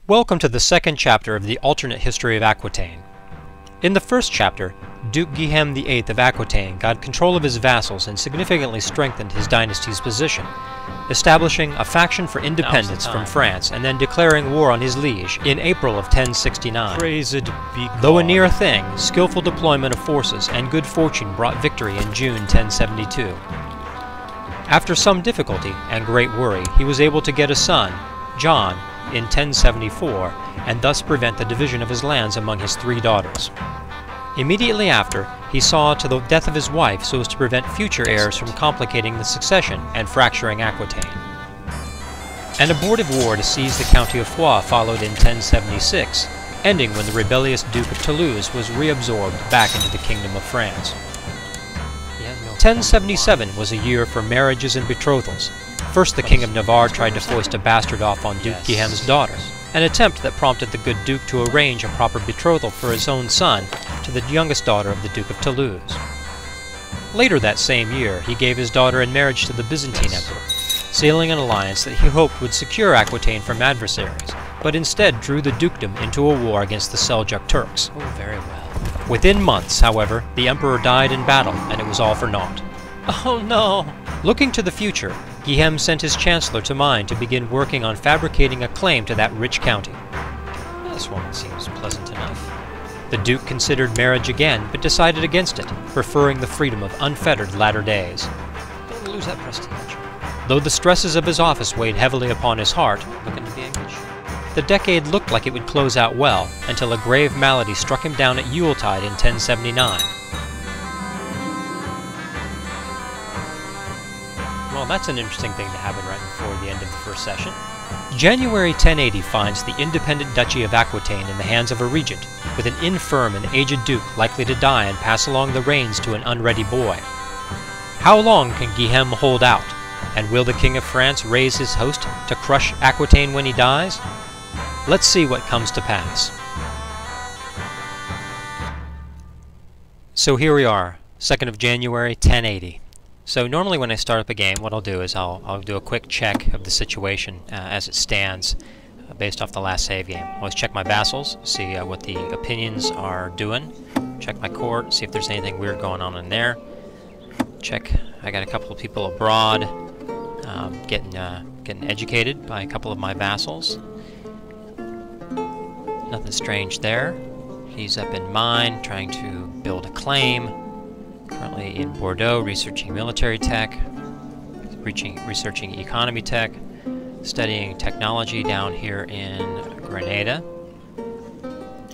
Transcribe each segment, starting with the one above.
Welcome to the second chapter of the alternate history of Aquitaine. In the first chapter, Duke Jehan VIII of Aquitaine got control of his vassals and significantly strengthened his dynasty's position, establishing a faction for independence from France and then declaring war on his liege in April of 1069. Praised be God. Though a near thing, skillful deployment of forces and good fortune brought victory in June 1072. After some difficulty and great worry, he was able to get a son, John, in 1074, and thus prevent the division of his lands among his three daughters. Immediately after, he saw to the death of his wife so as to prevent future heirs from complicating the succession and fracturing Aquitaine. An abortive war to seize the county of Foix followed in 1076, ending when the rebellious Duke of Toulouse was reabsorbed back into the Kingdom of France. 1077 was a year for marriages and betrothals. First, the King of Navarre tried to foist a bastard off on Duke Jehan's daughter, an attempt that prompted the good Duke to arrange a proper betrothal for his own son to the youngest daughter of the Duke of Toulouse. Later that same year, he gave his daughter in marriage to the Byzantine Emperor, sealing an alliance that he hoped would secure Aquitaine from adversaries, but instead drew the dukedom into a war against the Seljuk Turks. Oh, very well. Within months, however, the emperor died in battle, and it was all for naught. Oh no! Looking to the future, Jehan sent his chancellor to Maine to begin working on fabricating a claim to that rich county. This one seems pleasant enough. The duke considered marriage again, but decided against it, preferring the freedom of unfettered latter days. Don't lose that prestige. Though the stresses of his office weighed heavily upon his heart, Looking to be English. the decade looked like it would close out well, until a grave malady struck him down at Yuletide in 1079. Well, that's an interesting thing to happen right before the end of the first session. January 1080 finds the independent Duchy of Aquitaine in the hands of a regent, with an infirm and aged duke likely to die and pass along the reins to an unready boy. How long can Jehan hold out? And will the King of France raise his host to crush Aquitaine when he dies? Let's see what comes to pass. So here we are, 2nd of January 1080. So normally when I start up a game, what I'll do is I'll do a quick check of the situation as it stands based off the last save game. I always check my vassals, see what the opinions are doing, check my court, see if there's anything weird going on in there. Check, I got a couple of people abroad getting educated by a couple of my vassals. Nothing strange there. He's up in Maine trying to build a claim. Currently in Bordeaux, researching military tech, researching economy tech, studying technology down here in Grenada,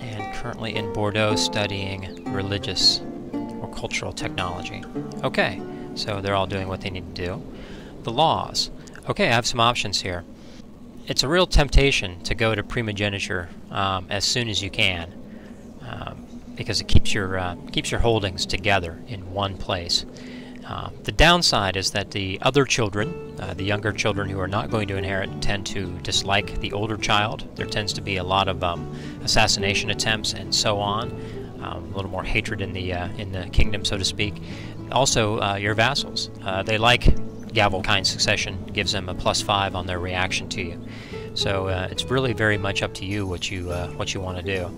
and currently in Bordeaux studying religious or cultural technology. Okay, so they're all doing what they need to do. The laws. Okay, I have some options here. It's a real temptation to go to primogeniture as soon as you can. Because it keeps your holdings together in one place. The downside is that the other children, the younger children who are not going to inherit, tend to dislike the older child. There tends to be a lot of assassination attempts and so on. A little more hatred in the kingdom, so to speak. Also, your vassals. They like gavel-kind succession. Gives them a +5 on their reaction to you. So it's really very much up to you what you want to do.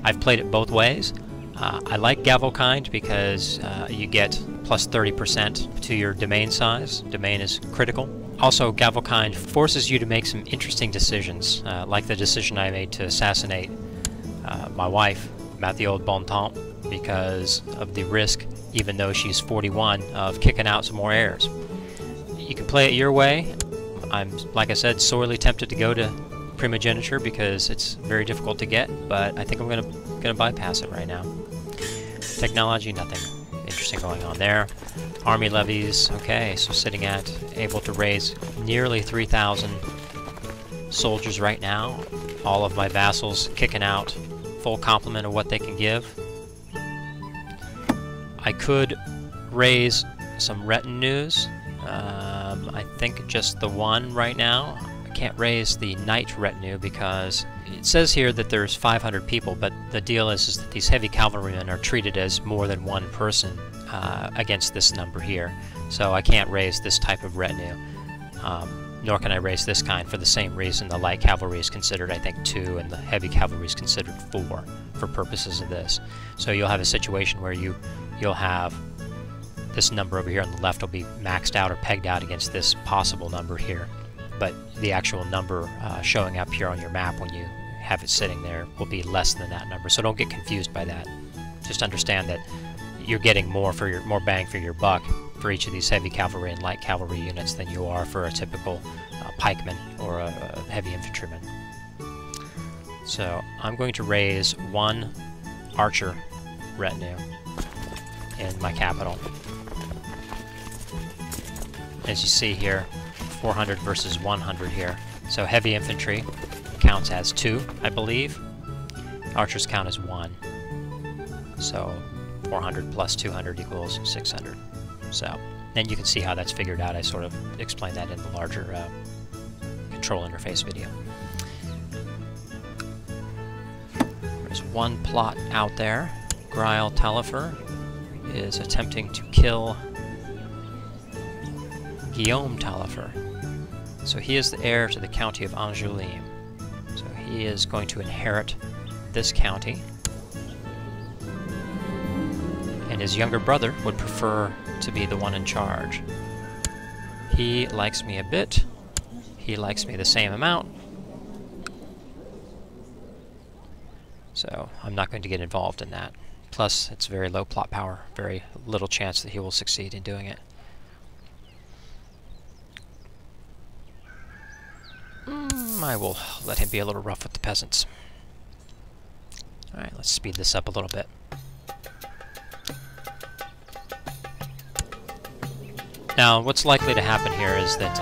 I've played it both ways. I like gavel-kind because you get +30% to your domain size. Domain is critical. Also, gavel-kind forces you to make some interesting decisions, like the decision I made to assassinate my wife, about the old bon temps, because of the risk, even though she's 41, of kicking out some more heirs. You can play it your way. I'm, like I said, sorely tempted to go to primogeniture because it's very difficult to get, but I think I'm gonna bypass it right now. Technology, nothing interesting going on there. Army levies, okay, so sitting at able to raise nearly 3,000 soldiers right now. All of my vassals kicking out full complement of what they can give. I could raise some retinues. I think just the one right now. Can't raise the knight retinue because it says here that there's 500 people, but the deal is that these heavy cavalrymen are treated as more than one person against this number here, so I can't raise this type of retinue. nor can I raise this kind for the same reason. The light cavalry is considered, I think, 2, and the heavy cavalry is considered 4 for purposes of this. So you'll have a situation where you'll have this number over here on the left will be maxed out or pegged out against this possible number here, but the actual number showing up here on your map when you have it sitting there will be less than that number. So don't get confused by that. Just understand that you're getting more bang for your buck for each of these heavy cavalry and light cavalry units than you are for a typical pikeman or a heavy infantryman. So I'm going to raise 1 archer retinue in my capital. As you see here, 400 versus 100 here. So heavy infantry counts as 2, I believe. Archers count as 1. So 400 plus 200 equals 600. So then you can see how that's figured out. I sort of explained that in the larger control interface video. There's one plot out there. Grail Taillefer is attempting to kill Guillaume Taillefer. So he is the heir to the county of Angoulême. So he is going to inherit this county. And his younger brother would prefer to be the one in charge. He likes me a bit. He likes me the same amount. So I'm not going to get involved in that. Plus, it's very low plot power. Very little chance that he will succeed in doing it. I will let him be a little rough with the peasants. Alright, let's speed this up a little bit. Now, what's likely to happen here is that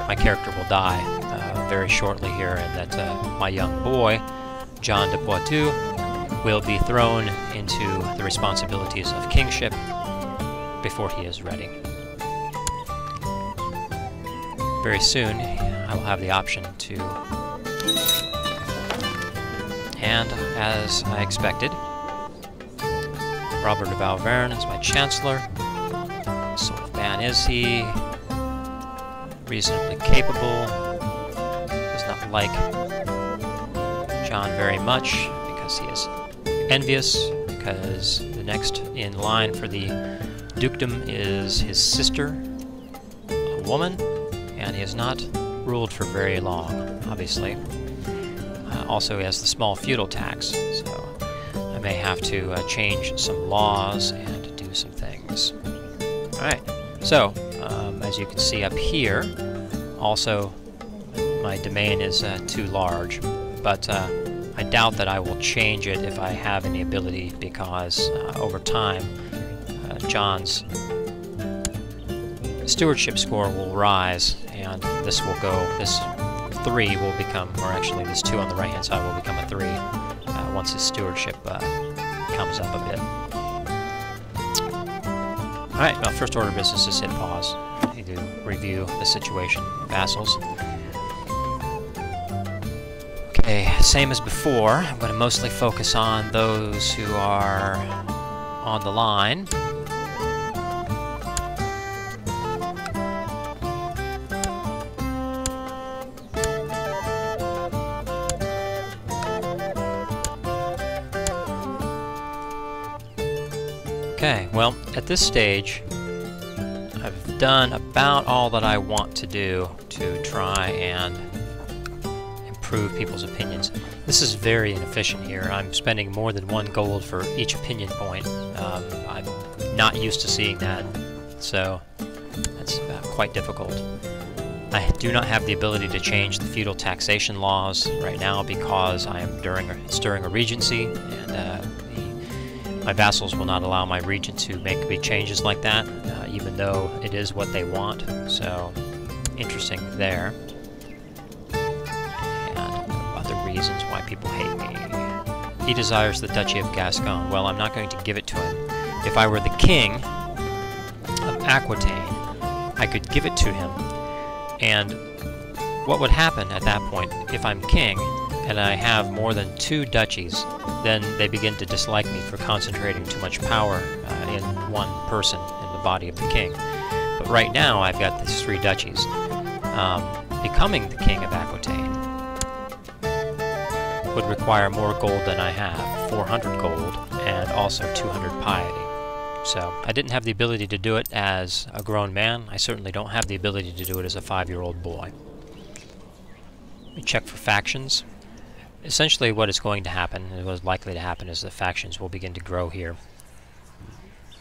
my character will die very shortly here, and that my young boy, John de Poitou, will be thrown into the responsibilities of kingship before he is ready. Very soon, I will have the option to, and as I expected, Robert de Valverne is my chancellor. What sort of man is he? Reasonably capable. Does not like John very much because he is envious, because the next in line for the dukedom is his sister, a woman, and he has not ruled for very long, obviously. Also, he has the small feudal tax, so I may have to change some laws and do some things. Alright, so, as you can see up here, also my domain is too large, but I doubt that I will change it if I have any ability, because over time, John's stewardship score will rise, and this will go, this 3 will become, or actually this 2 on the right hand side will become a 3 once his stewardship comes up a bit. Alright, well, first order of business is hit pause. I need to review the situation. Vassals. Okay, same as before, I'm going to mostly focus on those who are on the line. Okay, well, at this stage, I've done about all that I want to do to try and improve people's opinions. This is very inefficient here. I'm spending more than 1 gold for each opinion point. I'm not used to seeing that, so that's quite difficult. I do not have the ability to change the feudal taxation laws right now because I am during a regency, and my vassals will not allow my regent to make big changes like that, even though it is what they want. So, interesting there. And other reasons why people hate me. He desires the Duchy of Gascon. Well, I'm not going to give it to him. If I were the King of Aquitaine, I could give it to him. And what would happen at that point, if I'm king, and I have more than 2 duchies, then they begin to dislike me for concentrating too much power in one person in the body of the king. But right now I've got these 3 duchies. becoming the King of Aquitaine would require more gold than I have, 400 gold, and also 200 piety. So, I didn't have the ability to do it as a grown man. I certainly don't have the ability to do it as a 5-year-old boy. Let me check for factions. Essentially what is going to happen, and what is likely to happen, is the factions will begin to grow here.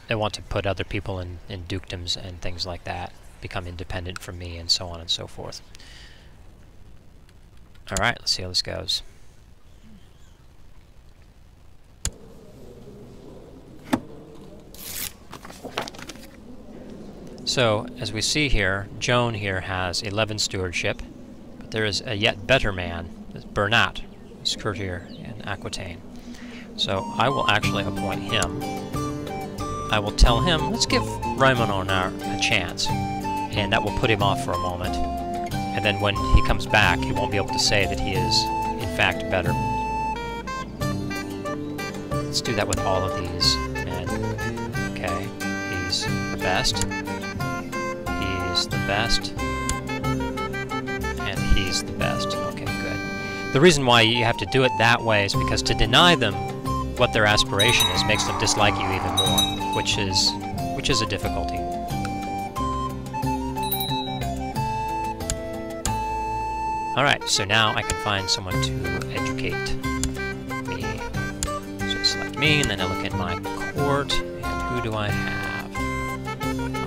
They want to put other people in dukedoms and things like that, become independent from me, and so on and so forth. Alright, let's see how this goes. So, as we see here, Joan here has 11 stewardship, but there is a yet better man, Bernat, who's courtier in Aquitaine. So I will actually appoint him. I will tell him, let's give Raymond a chance, and that will put him off for a moment. And then when he comes back, he won't be able to say that he is, in fact, better. Let's do that with all of these men. Okay, he's the best. He's the best. And he's the best. Okay, good. The reason why you have to do it that way is because to deny them what their aspiration is makes them dislike you even more, which is a difficulty. Alright, so now I can find someone to educate me. So select me, and then I look at my court, and who do I have?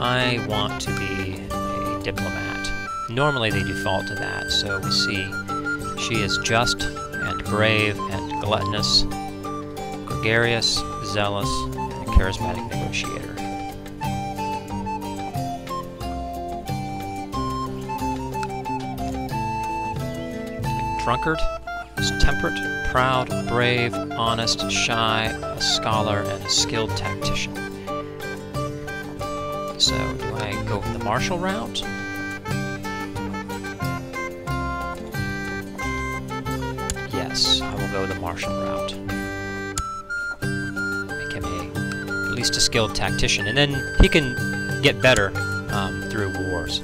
I want to be a diplomat. Normally they default to that, so we see she is just, and brave, and gluttonous, gregarious, zealous, and a charismatic negotiator. Drunkard is temperate, proud, brave, honest, shy, a scholar, and a skilled tactician. So, do I go the martial route? Yes, I will go the martial route. Make him at least a skilled tactician, and then he can get better through wars.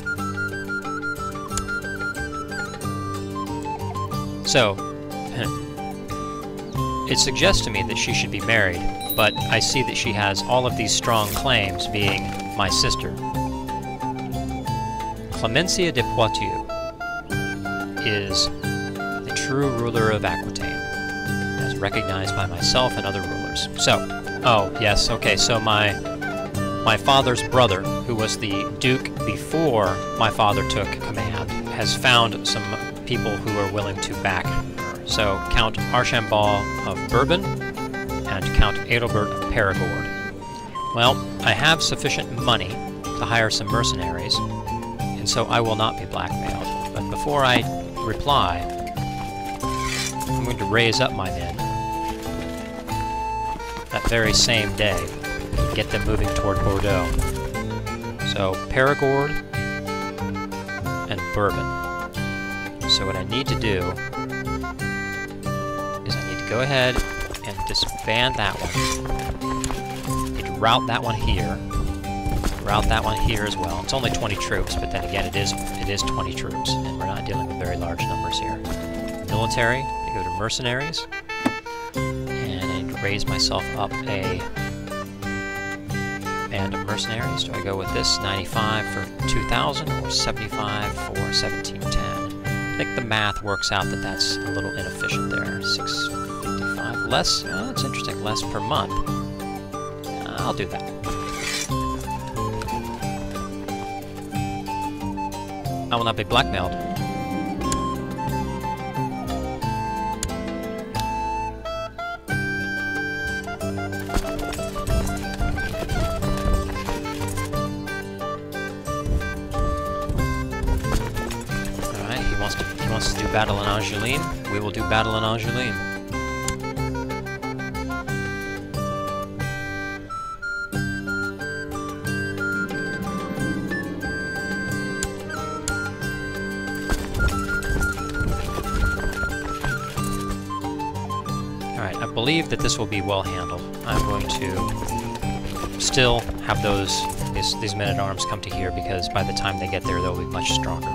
So, it suggests to me that she should be married, but I see that she has all of these strong claims, being my sister. Clemencia de Poitiers is the true ruler of Aquitaine, as recognized by myself and other rulers. So, oh, yes, okay, so my father's brother, who was the duke before my father took command, has found some people who are willing to back her. So, Count Archambault of Bourbon and Count Adelbert of Perigord. Well, I have sufficient money to hire some mercenaries, and so I will not be blackmailed. But before I reply, I'm going to raise up my men that very same day and get them moving toward Bordeaux. So, Perigord and Bourbon. So what I need to do is I need to go ahead and disband that one. I need to route that one here. Route that one here as well. It's only 20 troops, but then again it is 20 troops, and we're not dealing with very large numbers here. Military, I go to mercenaries, and I need to raise myself up a band of mercenaries. Do I go with this 95 for 2,000 or 75 for 1710? I think the math works out that that's a little inefficient there. 655 less. Oh, that's interesting. Less per month. I'll do that. I will not be blackmailed. He wants to do battle in Angoulême. We will do battle in Angoulême. Alright, I believe that this will be well handled. I'm going to still have these men-at-arms come to here, because by the time they get there, they'll be much stronger.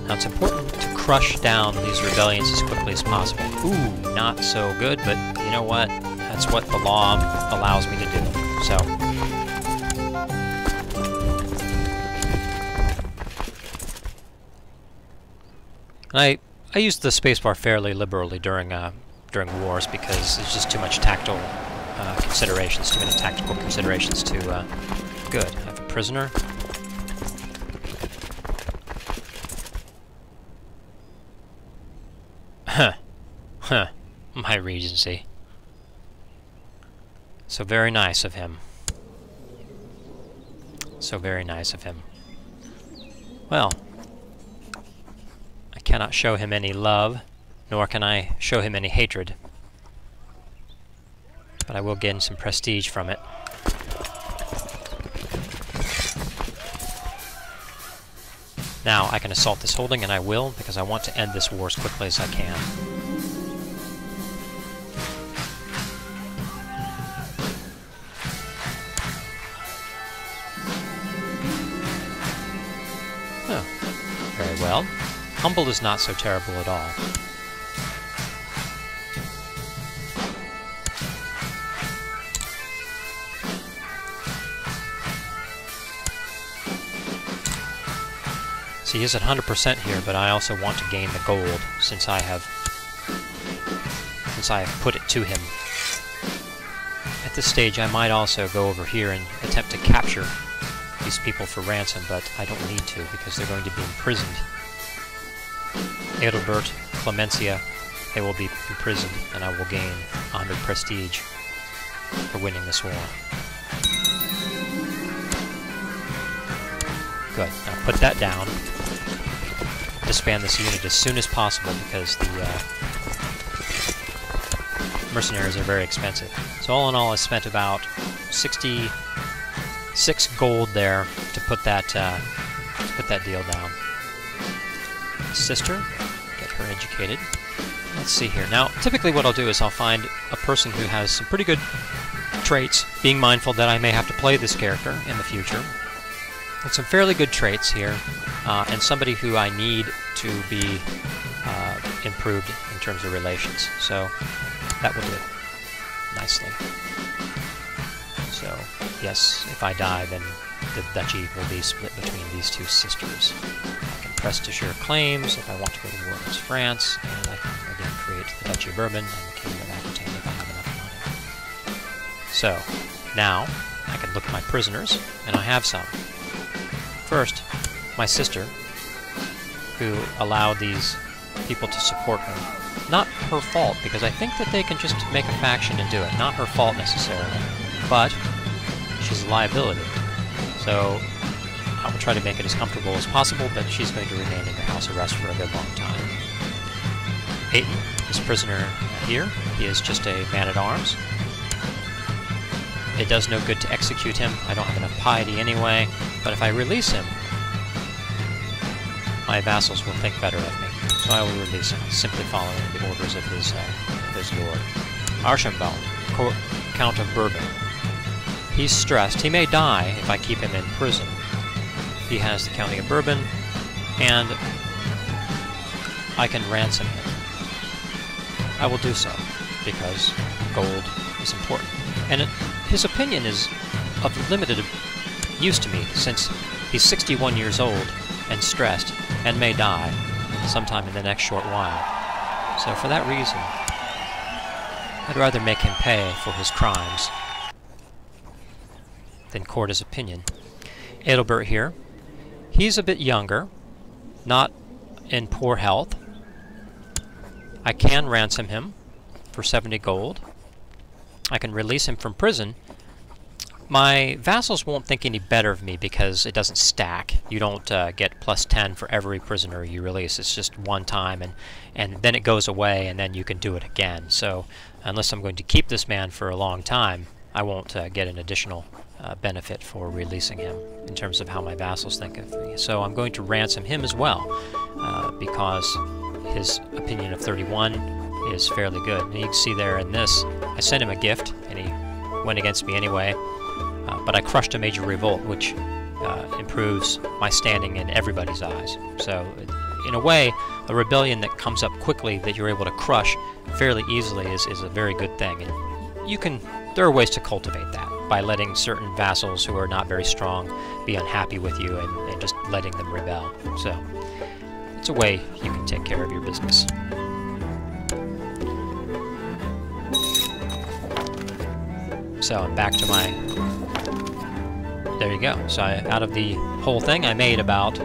Now it's important to crush down these rebellions as quickly as possible. Ooh, not so good, but you know what? That's what the law allows me to do. So, I use the spacebar fairly liberally during wars because there's just too much tactical considerations, too many tactical considerations to. Good. I have a prisoner. Huh. My regency. So very nice of him. So very nice of him. Well, I cannot show him any love, nor can I show him any hatred. But I will gain some prestige from it. Now, I can assault this holding, and I will, because I want to end this war as quickly as I can. Oh, very well. Humble is not so terrible at all. He is at 100% here, but I also want to gain the gold since I have put it to him. At this stage, I might also go over here and attempt to capture these people for ransom, but I don't need to because they're going to be imprisoned. Adalbert, Clemencia, they will be imprisoned, and I will gain 100 prestige for winning this war. Good. Now put that down. Disband this unit as soon as possible because the mercenaries are very expensive. So all in all, I spent about 66 gold there to put that deal down. Sister, get her educated. Let's see here. Now, typically what I'll do is I'll find a person who has some pretty good traits, being mindful that I may have to play this character in the future. With some fairly good traits here, and somebody who I need to be improved in terms of relations. So that will do it nicely. So yes, if I die, then the duchy will be split between these two sisters. I can press to share claims if I want to go to war against France, and I can again create the Duchy of Bourbon and the King of Aquitaine if I have enough money. So now I can look at my prisoners, and I have some. First, my sister, who allowed these people to support her. Not her fault, because I think that they can just make a faction and do it. Not her fault necessarily, but she's a liability. So I will try to make it as comfortable as possible, but she's going to remain in the house arrest for a good long time. Aiden, this prisoner here, he is just a man-at-arms. It does no good to execute him. I don't have enough piety anyway, but if I release him, my vassals will think better of me. So I will release him, simply following the orders of his lord. Archambault, Count of Bourbon. He's stressed. He may die if I keep him in prison. He has the County of Bourbon, and I can ransom him. I will do so, because gold is important. And his opinion is of limited use to me, since he's 61 years old and stressed and may die sometime in the next short while. So for that reason, I'd rather make him pay for his crimes than court his opinion. Adalbert here, he's a bit younger, not in poor health. I can ransom him for 70 gold. I can release him from prison. My vassals won't think any better of me because it doesn't stack. You don't get plus 10 for every prisoner you release. It's just one time, and then it goes away, and then you can do it again. So unless I'm going to keep this man for a long time, I won't get an additional benefit for releasing him in terms of how my vassals think of me. So I'm going to ransom him as well because his opinion of 31 is fairly good. And you can see there in this, I sent him a gift, and he went against me anyway. But I crushed a major revolt, which improves my standing in everybody's eyes. So in a way, a rebellion that comes up quickly that you're able to crush fairly easily is a very good thing. And you can, there are ways to cultivate that by letting certain vassals who are not very strong be unhappy with you and just letting them rebel. So it's a way you can take care of your business. So I'm back to my... There you go. So out of the whole thing, I made about...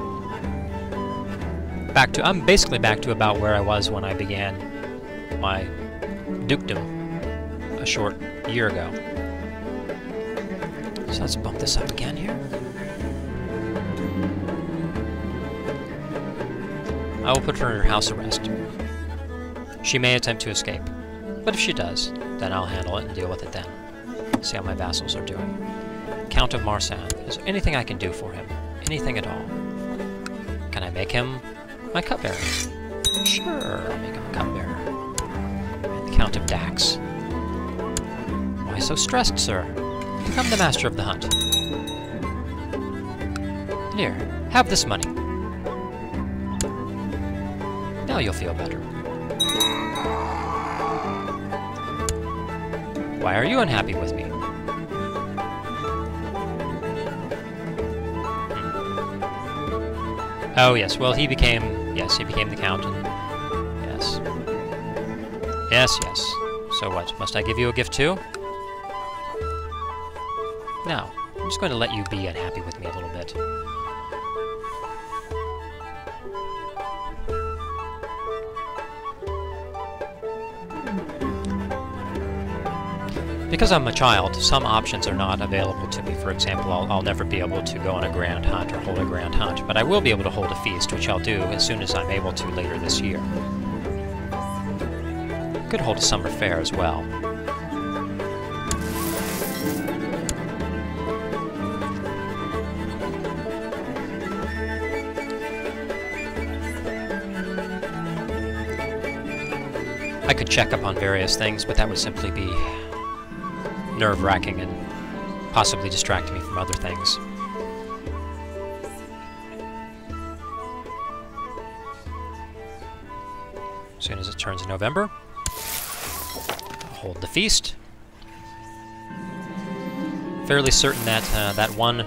I'm basically back to about where I was when I began my dukedom a short year ago. So let's bump this up again here. I will put her under house arrest. She may attempt to escape, but if she does, then I'll handle it and deal with it then. See how my vassals are doing. Count of Marsan. Is there anything I can do for him? Anything at all? Can I make him my cupbearer? Sure, I'll make him a cupbearer. And the Count of Dax. Why so stressed, sir? Become the master of the hunt. Here, have this money. Now you'll feel better. Why are you unhappy with me? Oh, yes, well, he became the Count, and yes. Yes, yes. So what, must I give you a gift too? No, I'm just going to let you be unhappy with me a little bit. Because I'm a child, some options are not available to me. For example, I'll never be able to go on a grand hunt or hold a grand hunt, but I will be able to hold a feast, which I'll do as soon as I'm able to later this year. Could hold a summer fair as well. I could check up on various things, but that would simply be nerve-wracking and possibly distract me from other things. As soon as it turns November, I'll hold the feast. Fairly certain that that one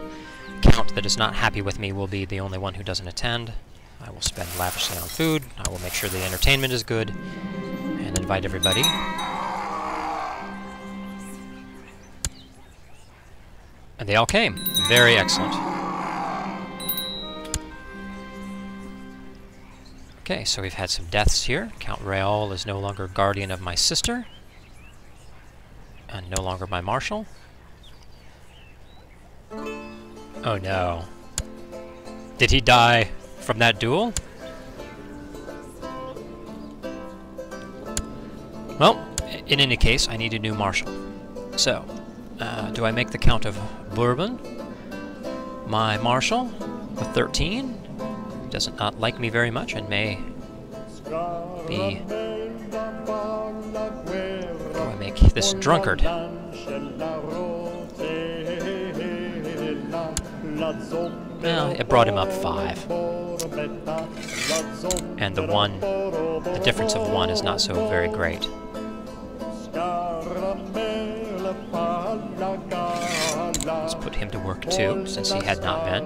count that is not happy with me will be the only one who doesn't attend. I will spend lavishly on food. I will make sure the entertainment is good and invite everybody. And they all came. Very excellent. Okay, so we've had some deaths here. Count Raoul is no longer guardian of my sister. And no longer my marshal. Oh no. Did he die from that duel? Well, in any case, I need a new marshal. So, do I make the Count of Bourbon my marshal with 13? Does not like me very much and may be... Do I make this drunkard? Well, it brought him up 5. And the difference of 1 is not so very great. Let's put him to work too, since he had not been.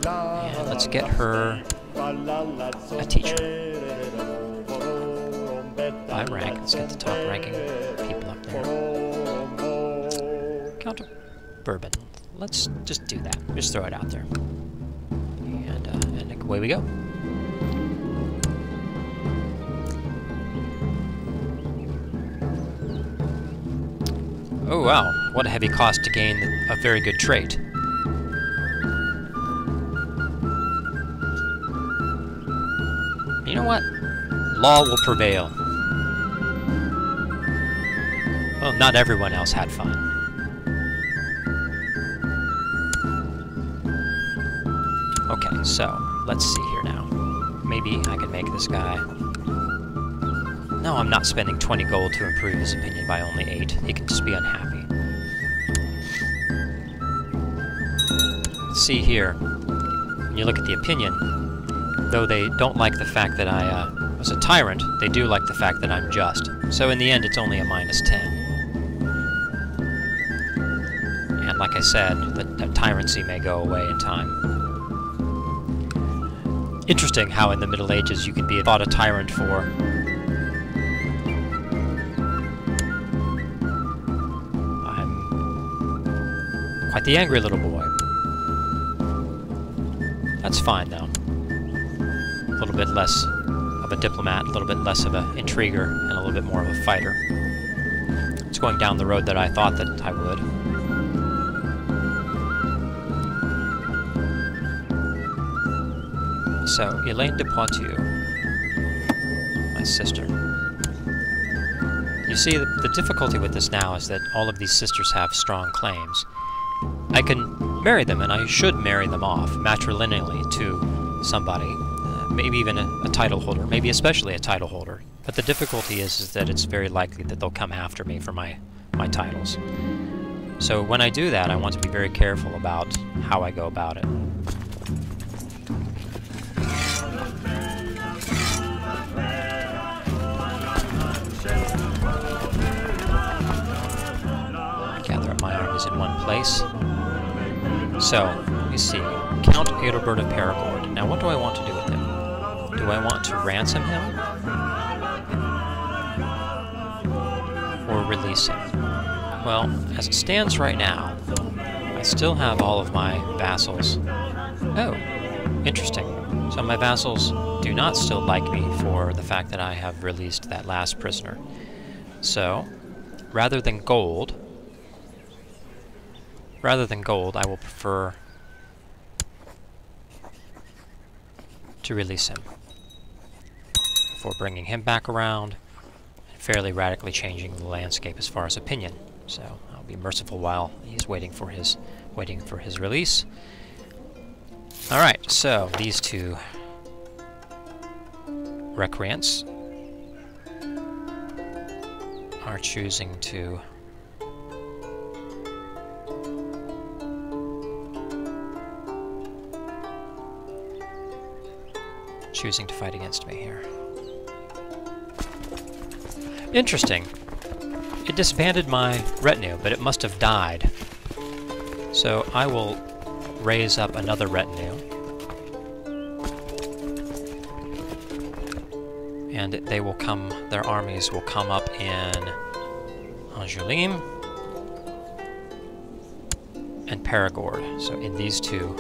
And let's get her a teacher. By rank, let's get the top ranking people up there. Count of Bourbon. Let's just do that. Just throw it out there. And away we go. Oh wow, what a heavy cost to gain a very good trait. You know what? Law will prevail. Well, not everyone else had fun. Okay, so, let's see here now. Maybe I can make this guy... No, I'm not spending 20 gold to improve his opinion by only 8. He can just be unhappy. Let's see here. When you look at the opinion, Though they don't like the fact that I was a tyrant, they do like the fact that I'm just. So in the end, it's only a -10. And like I said, that tyrancy may go away in time. Interesting how in the Middle Ages you can be thought a tyrant for quite the angry little boy. That's fine, though. A little bit less of a diplomat, a little bit less of an intriguer, and a little bit more of a fighter. It's going down the road that I thought that I would. So, Elaine de Poitou, my sister. You see, the difficulty with this now is that all of these sisters have strong claims. I can marry them, and I should marry them off matrilineally to somebody, maybe even a title holder, maybe especially a title holder. But the difficulty is that it's very likely that they'll come after me for my titles. So when I do that, I want to be very careful about how I go about it. Gather up my armies in one place. So, you see, Count Adalbert of Perigord. Now what do I want to do with him? Do I want to ransom him? Or release him? Well, as it stands right now, I still have all of my vassals. Oh, interesting. So my vassals do not still like me for the fact that I have released that last prisoner. So, rather than gold, I will prefer to release him before bringing him back around and fairly radically changing the landscape as far as opinion. So I'll be merciful while he's waiting for his release. All right, so these two recreants are choosing to fight against me here. Interesting. It disbanded my retinue, but it must have died. So I will raise up another retinue. And they will come, their armies will come up in Angoulême and Perigord. So in these two.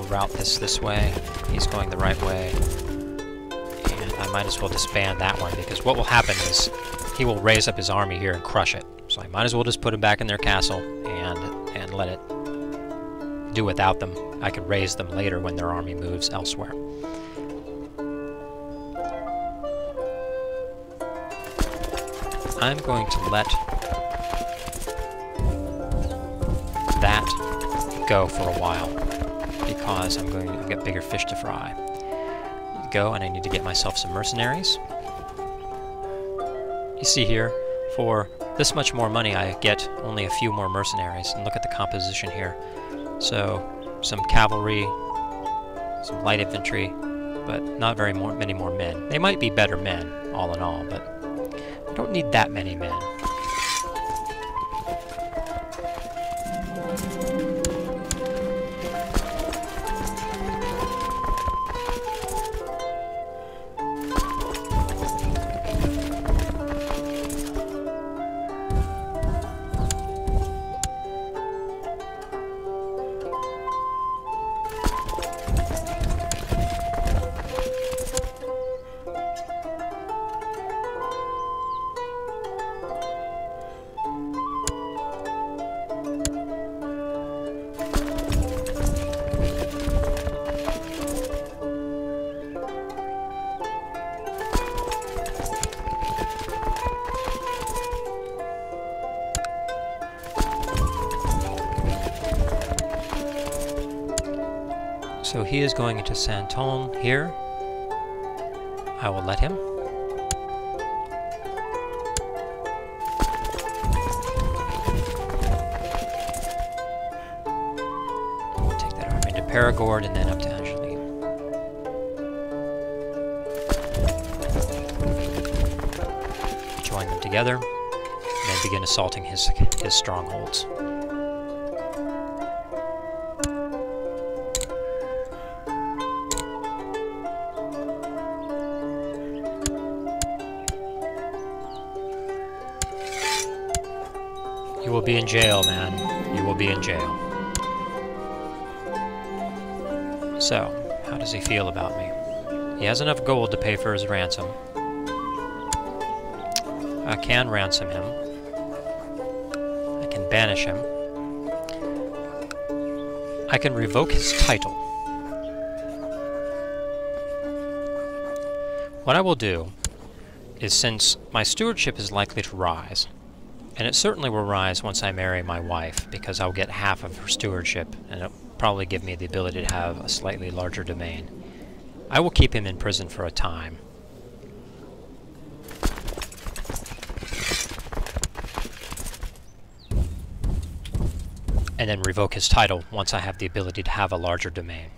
Route this way. He's going the right way. And I might as well disband that one, because what will happen is he will raise up his army here and crush it. So I might as well just put him back in their castle and let it do without them. I could raise them later when their army moves elsewhere. I'm going to let that go for a while, because I'm going to get bigger fish to fry. Go, and I need to get myself some mercenaries. You see here, for this much more money, I get only a few more mercenaries. And look at the composition here. So, some cavalry, some light infantry, but not many more men. They might be better men, all in all, but I don't need that many men. So he is going into Saintonge here. I will let him. Perigord and then up to Angeli. Join them together, and then begin assaulting his strongholds. You will be in jail, man. You will be in jail. So, how does he feel about me? He has enough gold to pay for his ransom. I can ransom him. I can banish him. I can revoke his title. What I will do is, since my stewardship is likely to rise, and it certainly will rise once I marry my wife, because I'll get half of her stewardship, and it'll probably give me the ability to have a slightly larger domain. I will keep him in prison for a time. And then revoke his title once I have the ability to have a larger domain.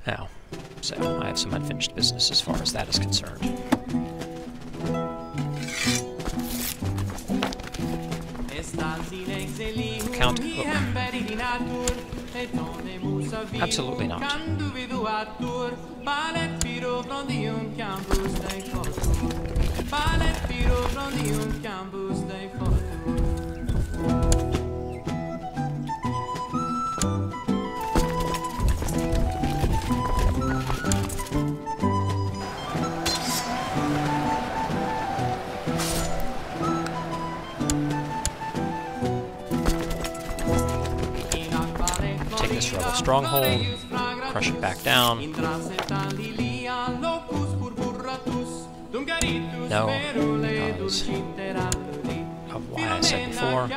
Now, so I have some unfinished business as far as that is concerned. Count. Oh. Absolutely not. This rebel stronghold, crush it back down. No, because of why I said before.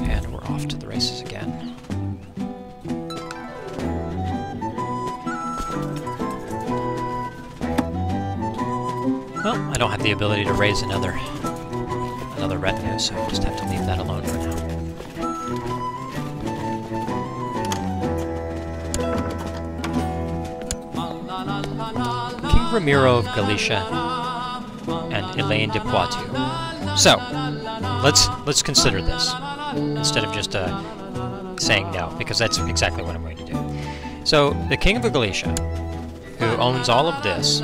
And we're off to the races again. Well, I don't have the ability to raise another retinue, so I just have to leave that alone for now. King Ramiro of Galicia and Elaine de Poitou. So, let's consider this instead of just saying no, because that's exactly what I'm going to do. So, the King of Galicia, who owns all of this,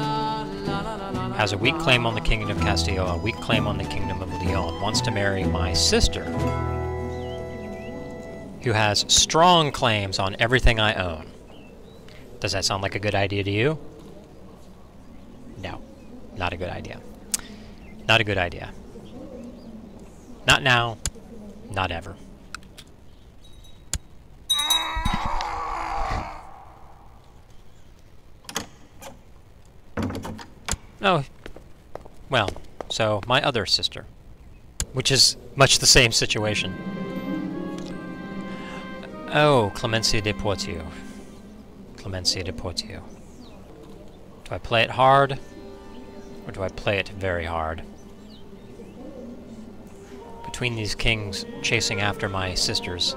has a weak claim on the Kingdom of Castile, a weak claim on the Kingdom of Leon, wants to marry my sister, who has strong claims on everything I own. Does that sound like a good idea to you? No, not a good idea. Not a good idea. Not now, not ever. Oh, well, so my other sister, which is much the same situation. Oh, Clemency de Poitou. Clemency de Poitou. Do I play it hard, or do I play it very hard? Between these kings chasing after my sisters,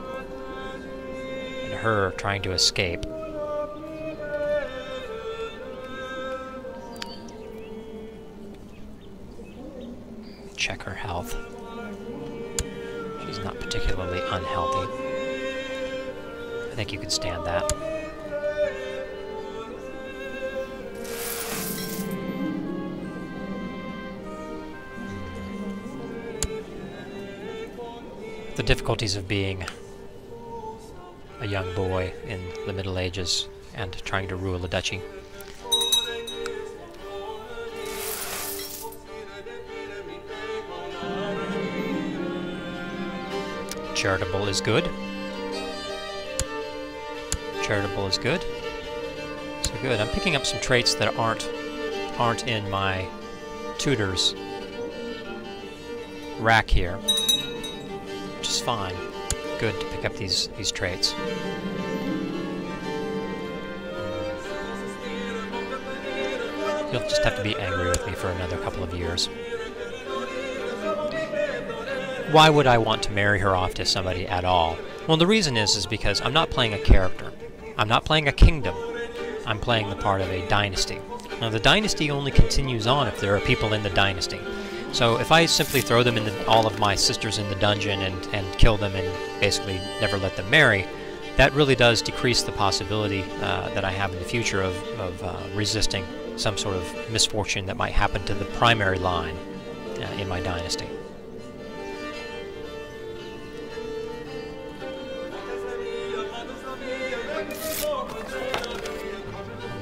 and her trying to escape, check her health. She's not particularly unhealthy. I think you could stand that. The difficulties of being a young boy in the Middle Ages and trying to rule a duchy. Charitable is good. Charitable is good. So good. I'm picking up some traits that aren't in my tutor's rack here, which is fine. Good to pick up these traits. You'll just have to be angry with me for another couple of years. Why would I want to marry her off to somebody at all? Well, the reason is because I'm not playing a character. I'm not playing a kingdom. I'm playing the part of a dynasty. Now, the dynasty only continues on if there are people in the dynasty. So if I simply throw them in all of my sisters in the dungeon and kill them and basically never let them marry, that really does decrease the possibility that I have in the future of resisting some sort of misfortune that might happen to the primary line in my dynasty.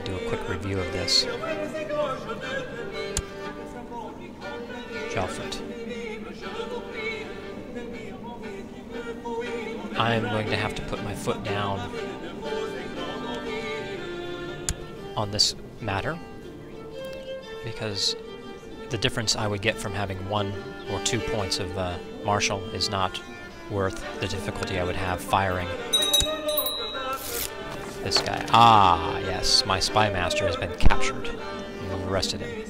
Do a quick review of this. Jalfut. I'm going to have to put my foot down on this matter, because the difference I would get from having 1 or 2 points of martial is not worth the difficulty I would have firing this guy. Ah, yes, my spy master has been captured. You've arrested him.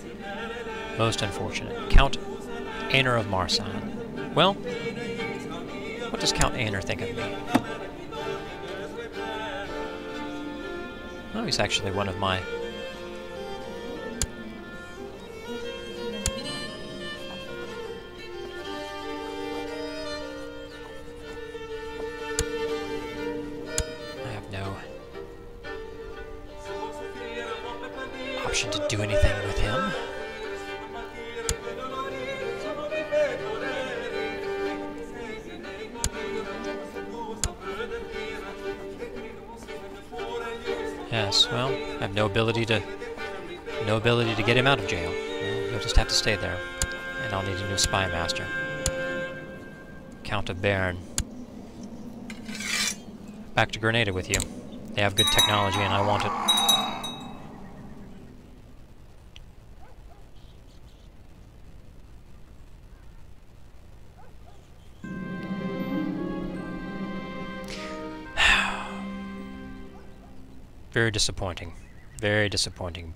Most unfortunate. Count Aner of Marsan. Well, what does Count Aner think of me? Oh, he's actually one of my... I have no option to do anything with him. Yes, well, I have no ability to get him out of jail. Well, he'll just have to stay there, and I'll need a new spy master. Count of Bern. Back to Grenada with you. They have good technology, and I want it. Very disappointing. Very disappointing.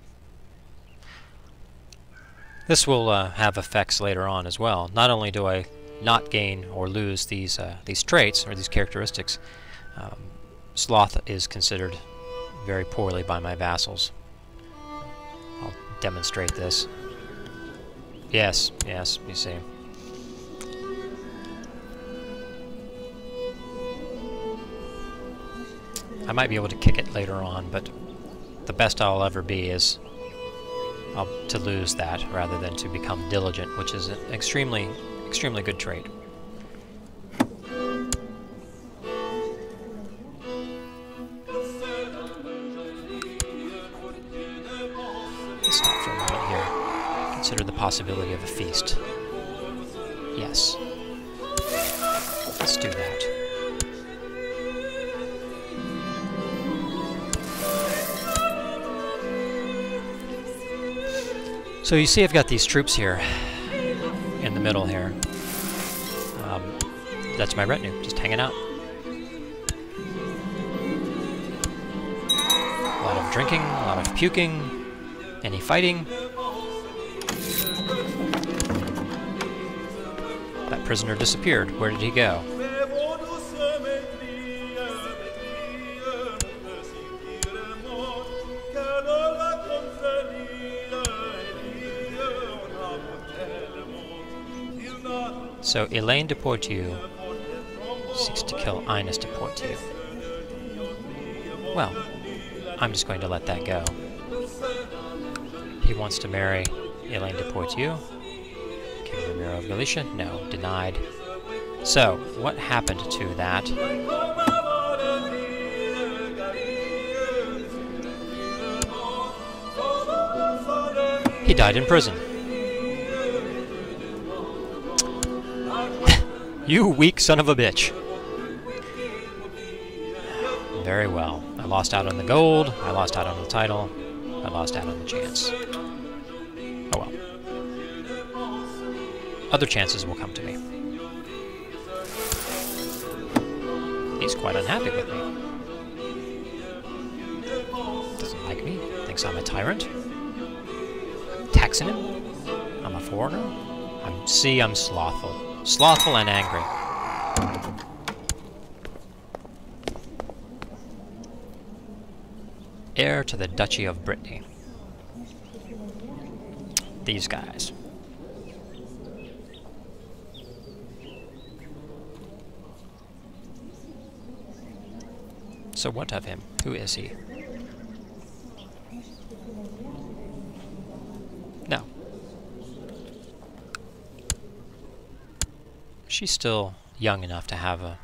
This will have effects later on as well. Not only do I not gain or lose these traits or these characteristics, sloth is considered very poorly by my vassals. I'll demonstrate this. Yes, yes, you see. I might be able to kick it later on, but the best I'll ever be is to lose that rather than to become diligent, which is an extremely, extremely good trait. Let's stop for a moment here. Consider the possibility of a feast. Yes. Let's do that. So you see I've got these troops here in the middle here. That's my retinue, just hanging out. A lot of drinking, a lot of puking, any fighting. That prisoner disappeared. Where did he go? So Elaine de Poitiers seeks to kill Ines de Poitiers. Well, I'm just going to let that go. He wants to marry Elaine de Poitiers. King Ramiro of Galicia? No, denied. So, what happened to that? He died in prison. You weak son of a bitch. Very well. I lost out on the gold, I lost out on the title, I lost out on the chance. Oh well. Other chances will come to me. He's quite unhappy with me. Doesn't like me, thinks I'm a tyrant. fixing him. I'm a foreigner. I'm slothful. Slothful and angry. Heir to the Duchy of Brittany. These guys. So what of him? Who is he? No. She's still young enough to have a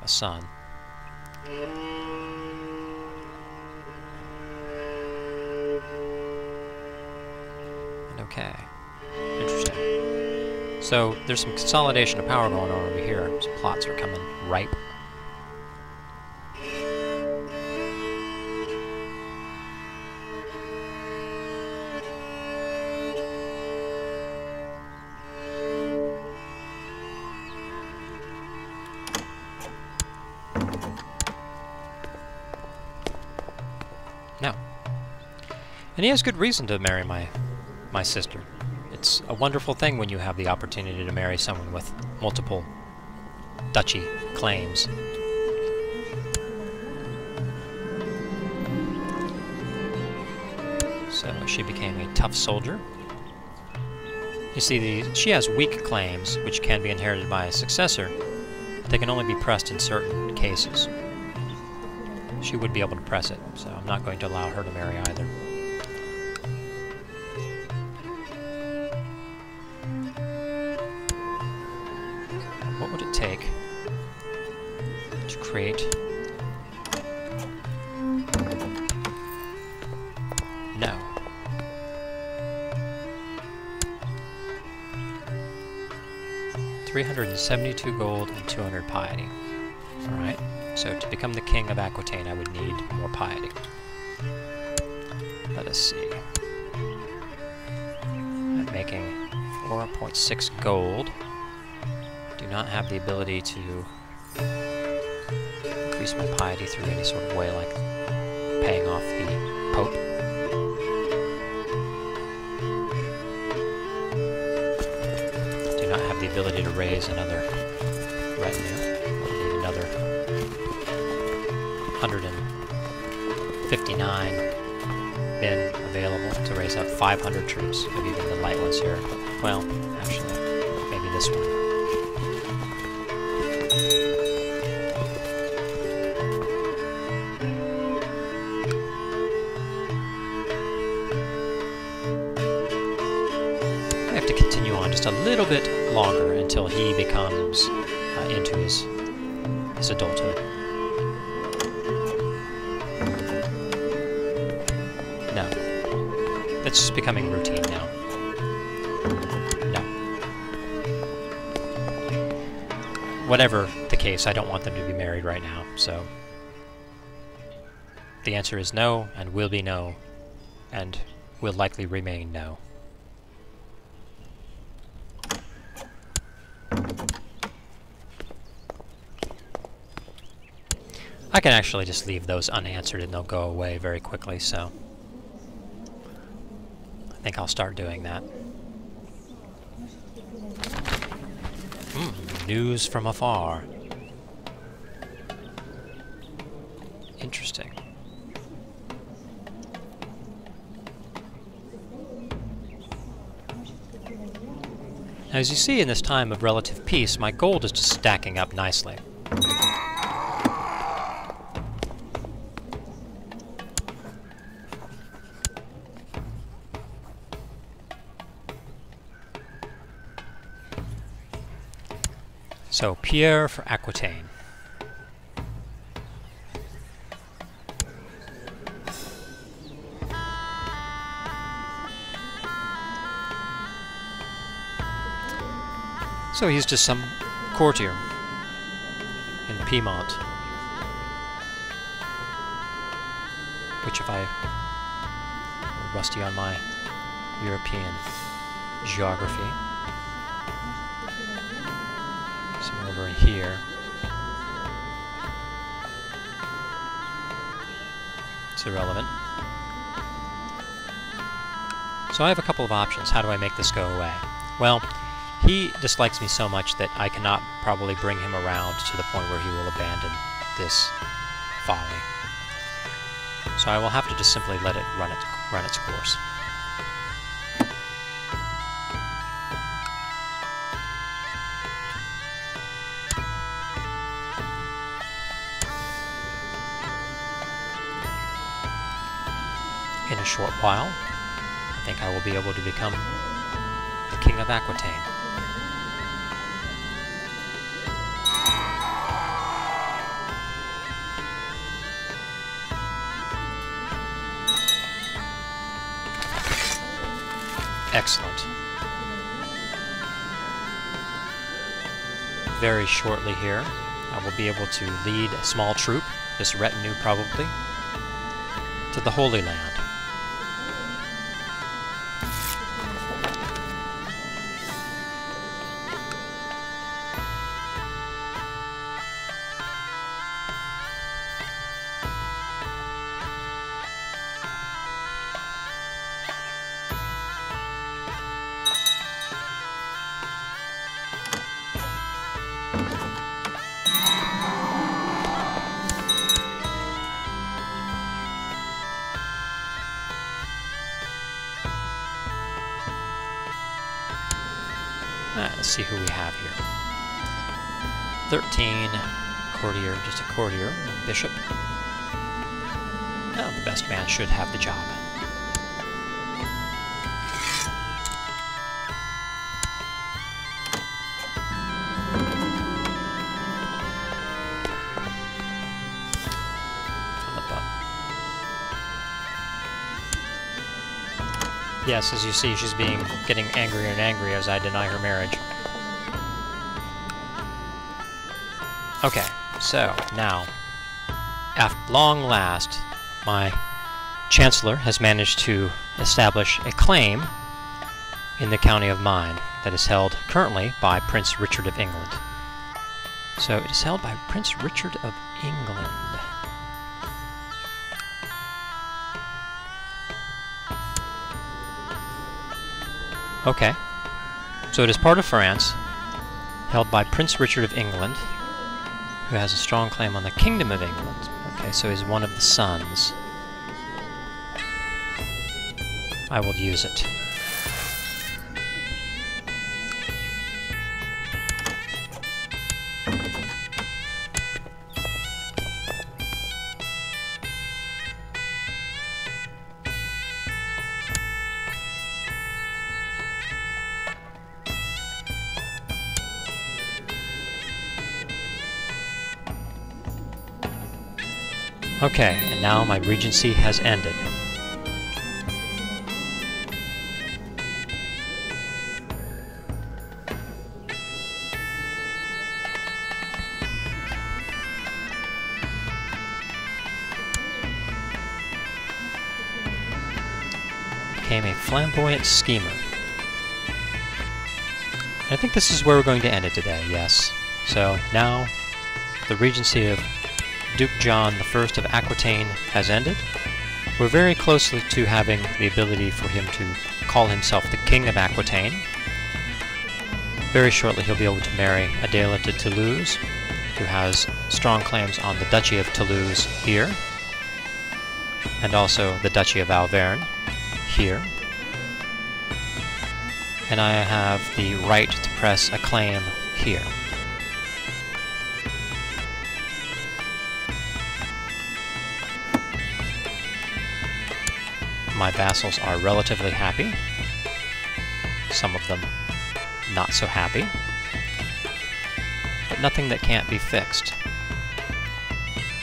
son. Okay. Interesting. So there's some consolidation of power going on over here. Some plots are coming ripe. No. And he has good reason to marry my sister. It's a wonderful thing when you have the opportunity to marry someone with multiple duchy claims. So she became a tough soldier. You see, she has weak claims, which can be inherited by a successor, but they can only be pressed in certain cases. She would be able to press it, so I'm not going to allow her to marry either. What would it take to create... No. $372 gold and 200 piety. Alright. So to become the King of Aquitaine, I would need more piety. Let us see. I'm making 4.6 gold. Do not have the ability to increase my piety through any sort of way, like paying off the Pope. Do not have the ability to raise another retinue. I'll need another 159 men available to raise up 500 troops. Maybe even the light ones here. But, well, actually, maybe this one. I have to continue on just a little bit longer until he becomes into his adulthood. No. That's just becoming routine now. No. Whatever the case, I don't want them to be married right now, so... The answer is no, and will be no, and will likely remain no. I can actually just leave those unanswered and they'll go away very quickly, so I think I'll start doing that. News from afar. Interesting. Now, as you see in this time of relative peace, my gold is just stacking up nicely. So, Pierre for Aquitaine. So he's just some courtier in Piedmont, which if I'm rusty on my European geography, somewhere over in here, it's irrelevant. So I have a couple of options. How do I make this go away? Well, he dislikes me so much that I cannot probably bring him around to the point where he will abandon this folly. So I will have to just simply let it run its course. In a short while, I think I will be able to become the King of Aquitaine. Excellent. Very shortly here, I will be able to lead a small troop, this retinue probably, to the Holy Land. Let's see who we have here. 13, courtier, just a courtier, bishop. Well, the best man should have the job. Yes, as you see, she's getting angrier and angrier as I deny her marriage. Okay, so now, at long last, my Chancellor has managed to establish a claim in the county of Maine that is held currently by Prince Richard of England. So it is held by Prince Richard of England. Okay, so it is part of France, held by Prince Richard of England, who has a strong claim on the Kingdom of England. Okay, so he's one of the sons. I will use it. Okay, and now my regency has ended. Became a flamboyant schemer. I think this is where we're going to end it today, yes. So now the regency of Duke John I of Aquitaine has ended. We're very closely to having the ability for him to call himself the King of Aquitaine. Very shortly he'll be able to marry Adela de Toulouse, who has strong claims on the Duchy of Toulouse here, and also the Duchy of Auvergne here. And I have the right to press a claim here. My vassals are relatively happy, some of them not so happy, but nothing that can't be fixed,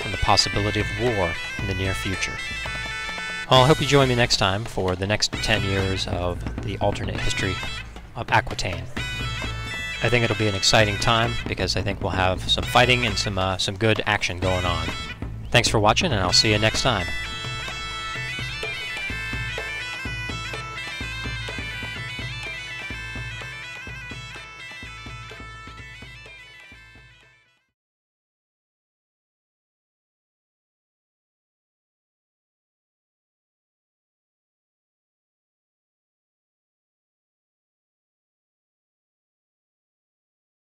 and the possibility of war in the near future. Well, I hope you join me next time for the next 10 years of the alternate history of Aquitaine. I think it'll be an exciting time because I think we'll have some fighting and some good action going on. Thanks for watching, and I'll see you next time.